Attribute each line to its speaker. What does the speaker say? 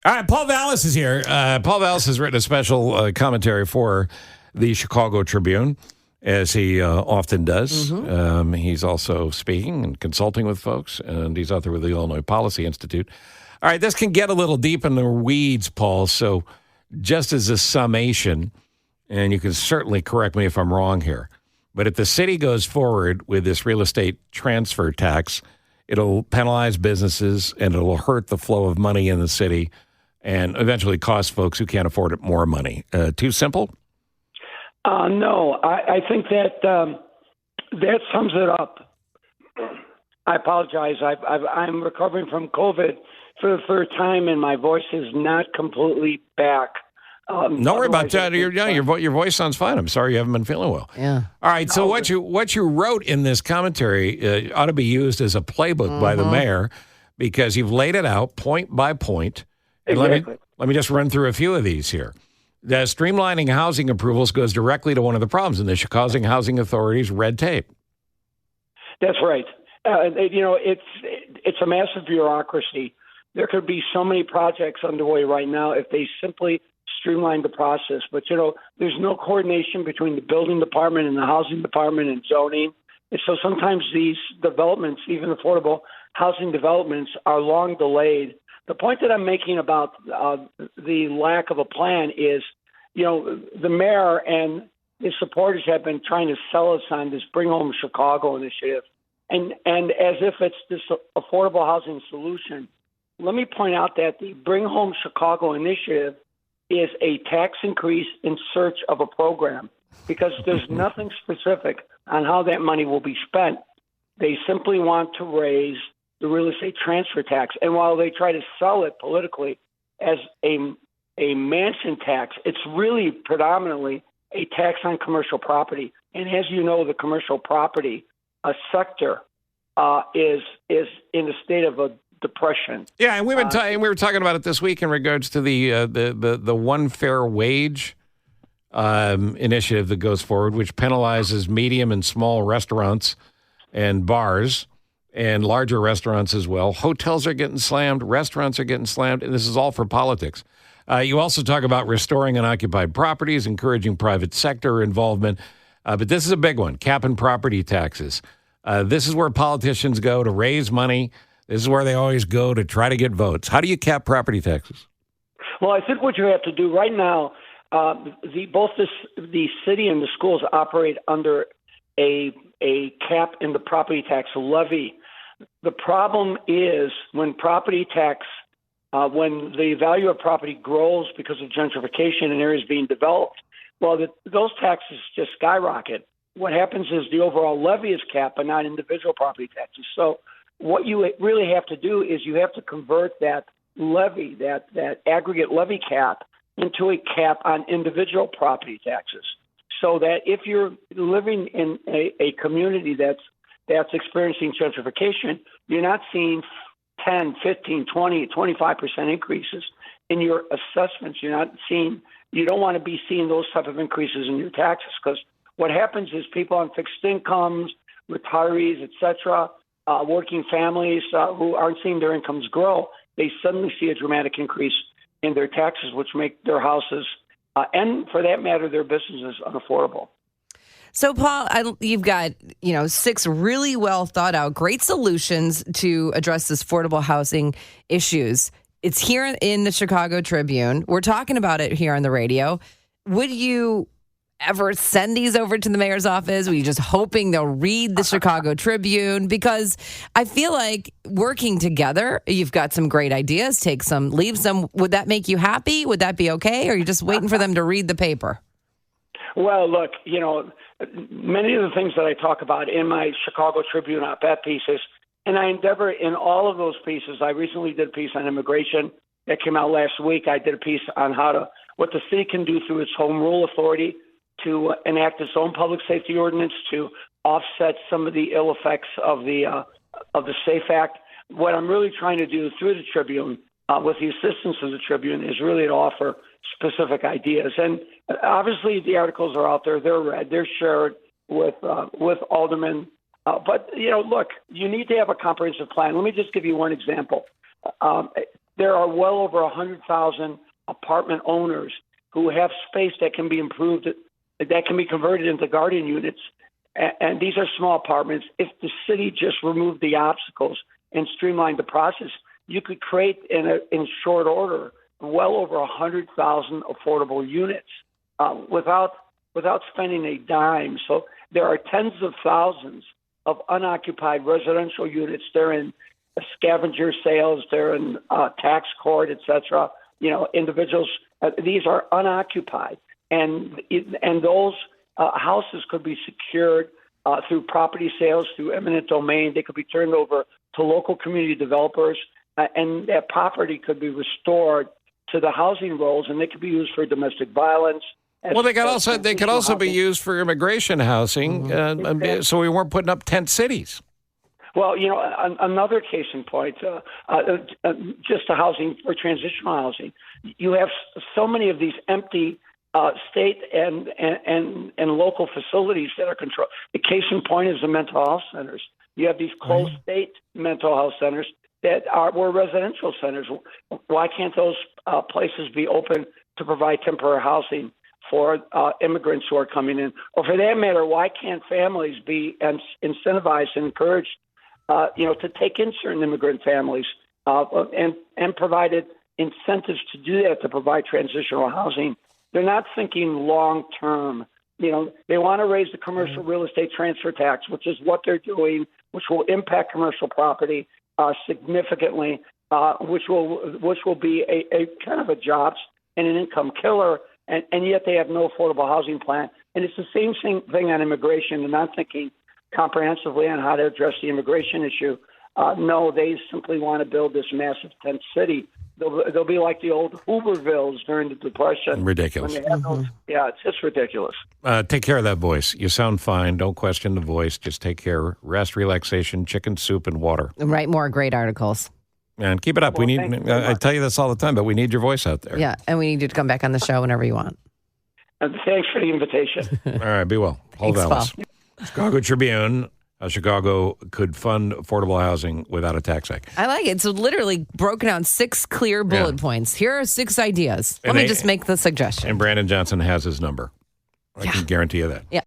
Speaker 1: All right, Paul Vallas is here. Paul Vallas has written a special commentary for the Chicago Tribune, as he often does. He's also speaking and consulting with folks, and he's author with the Illinois Policy Institute. All right, this can get a little deep in the weeds, Paul, so just as a summation, and you can certainly correct me if I'm wrong here, but if the city goes forward with this real estate transfer tax, it'll penalize businesses and it'll hurt the flow of money in the city and eventually cost folks who can't afford it more money. Too simple?
Speaker 2: No, I think that sums it up. I apologize. I'm recovering from COVID for the third time, and my voice is not completely back.
Speaker 1: Don't worry about that. Your voice sounds fine. I'm sorry you haven't been feeling well.
Speaker 3: Yeah.
Speaker 1: All right. So what you wrote in this commentary ought to be used as a playbook by the mayor, because you've laid it out point by point. And
Speaker 2: Exactly.
Speaker 1: let me just run through a few of these here. The streamlining housing approvals goes directly to one of the problems in this, causing housing authorities red tape.
Speaker 2: That's right. It's a massive bureaucracy. There could be so many projects underway right now if they simply streamline the process. But, there's no coordination between the building department and the housing department and zoning. And so sometimes these developments, even affordable housing developments, are long delayed. The point that I'm making about the lack of a plan is, the mayor and his supporters have been trying to sell us on this Bring Home Chicago initiative, and as if it's this affordable housing solution. Let me point out that the Bring Home Chicago initiative is a tax increase in search of a program, because there's nothing specific on how that money will be spent. They simply want to raise the real estate transfer tax. And while they try to sell it politically as a mansion tax, it's really predominantly a tax on commercial property. And as you know, the commercial property sector is in a state of a depression.
Speaker 1: Yeah, and we were talking about it this week in regards to the one fair wage initiative that goes forward, which penalizes medium and small restaurants and bars, and larger restaurants as well. Hotels are getting slammed, restaurants are getting slammed, and this is all for politics. You also talk about restoring unoccupied properties, encouraging private sector involvement, but this is a big one, capping property taxes. This is where politicians go to raise money. This is where they always go to try to get votes. How do you cap property taxes?
Speaker 2: Well, I think what you have to do right now, both the city and the schools operate under a cap in the property tax levy. The problem is when property tax, when the value of property grows because of gentrification in areas being developed, those taxes just skyrocket. What happens is the overall levy is capped, but not individual property taxes. So what you really have to do is you have to convert that levy, that aggregate levy cap, into a cap on individual property taxes. So that if you're living in a community that's experiencing gentrification, you're not seeing 10, 15, 20, 25% increases in your assessments. You don't want to be seeing those type of increases in your taxes, because what happens is people on fixed incomes, retirees, et cetera, working families who aren't seeing their incomes grow, they suddenly see a dramatic increase in their taxes, which make their houses and, for that matter, their businesses unaffordable.
Speaker 3: So, Paul, you've got 6 really well thought out, great solutions to address this affordable housing issues. It's here in the Chicago Tribune. We're talking about it here on the radio. Would you ever send these over to the mayor's office? Were you just hoping they'll read the Chicago Tribune? Because I feel like working together, you've got some great ideas, take some, leave some. Would that make you happy? Would that be okay? Or are you just waiting for them to read the paper?
Speaker 2: Well, look, many of the things that I talk about in my Chicago Tribune op-ed pieces, and I endeavor in all of those pieces. I recently did a piece on immigration that came out last week. I did a piece on what the city can do through its home rule authority to enact its own public safety ordinance to offset some of the ill effects of the SAFE Act. What I'm really trying to do through the Tribune, with the assistance of the Tribune, is really to offer specific ideas. And obviously, the articles are out there; they're read, they're shared with aldermen. But look, you need to have a comprehensive plan. Let me just give you one example. there are well over 100,000 apartment owners who have space that can be improved, that can be converted into garden units. And these are small apartments. If the city just removed the obstacles and streamlined the process, you could create in short order well over 100,000 affordable units without spending a dime. So there are tens of thousands of unoccupied residential units. They're in scavenger sales. They're in tax court, etc. Individuals. These are unoccupied, and those houses could be secured through property sales, through eminent domain. They could be turned over to local community developers, and that property could be restored to the housing rolls, and they could be used for domestic violence.
Speaker 1: Well, they could also be used for immigration housing, so we weren't putting up tent cities.
Speaker 2: Well, another case in point, just the housing for transitional housing. You have so many of these empty state and local facilities that are controlled. The case in point is the mental health centers. You have these closed state mental health centers that were residential centers. Why can't those places be open to provide temporary housing for immigrants who are coming in? Or for that matter, why can't families be incentivized and encouraged to take in certain immigrant families and provided incentives to do that, to provide transitional housing? They're not thinking long term. They want to raise the commercial real estate transfer tax, which is what they're doing, which will impact commercial property significantly, which will be a kind of a jobs and an income killer, and yet they have no affordable housing plan. And it's the same thing on immigration. They're not thinking comprehensively on how to address the immigration issue. No, they simply want to build this massive tent city. They'll be like the old Hoovervilles during the Depression.
Speaker 1: Ridiculous.
Speaker 2: Yeah, it's just ridiculous.
Speaker 1: Take care of that voice. You sound fine. Don't question the voice. Just take care. Rest, relaxation, chicken soup, and water.
Speaker 3: Write more great articles.
Speaker 1: And keep it up.
Speaker 2: Well,
Speaker 1: we need. I tell you this all the time, but we need your voice out there.
Speaker 3: Yeah, and we need you to come back on the show whenever you want.
Speaker 2: Thanks for the invitation.
Speaker 1: All right, be well. Paul Vallas. Chicago Tribune. Chicago could fund affordable housing without a tax hike.
Speaker 3: I like it. It's literally broken down 6 clear bullet points. Here are 6 ideas. Let me just make the suggestion.
Speaker 1: And Brandon Johnson has his number. I can guarantee you that.
Speaker 3: Yeah.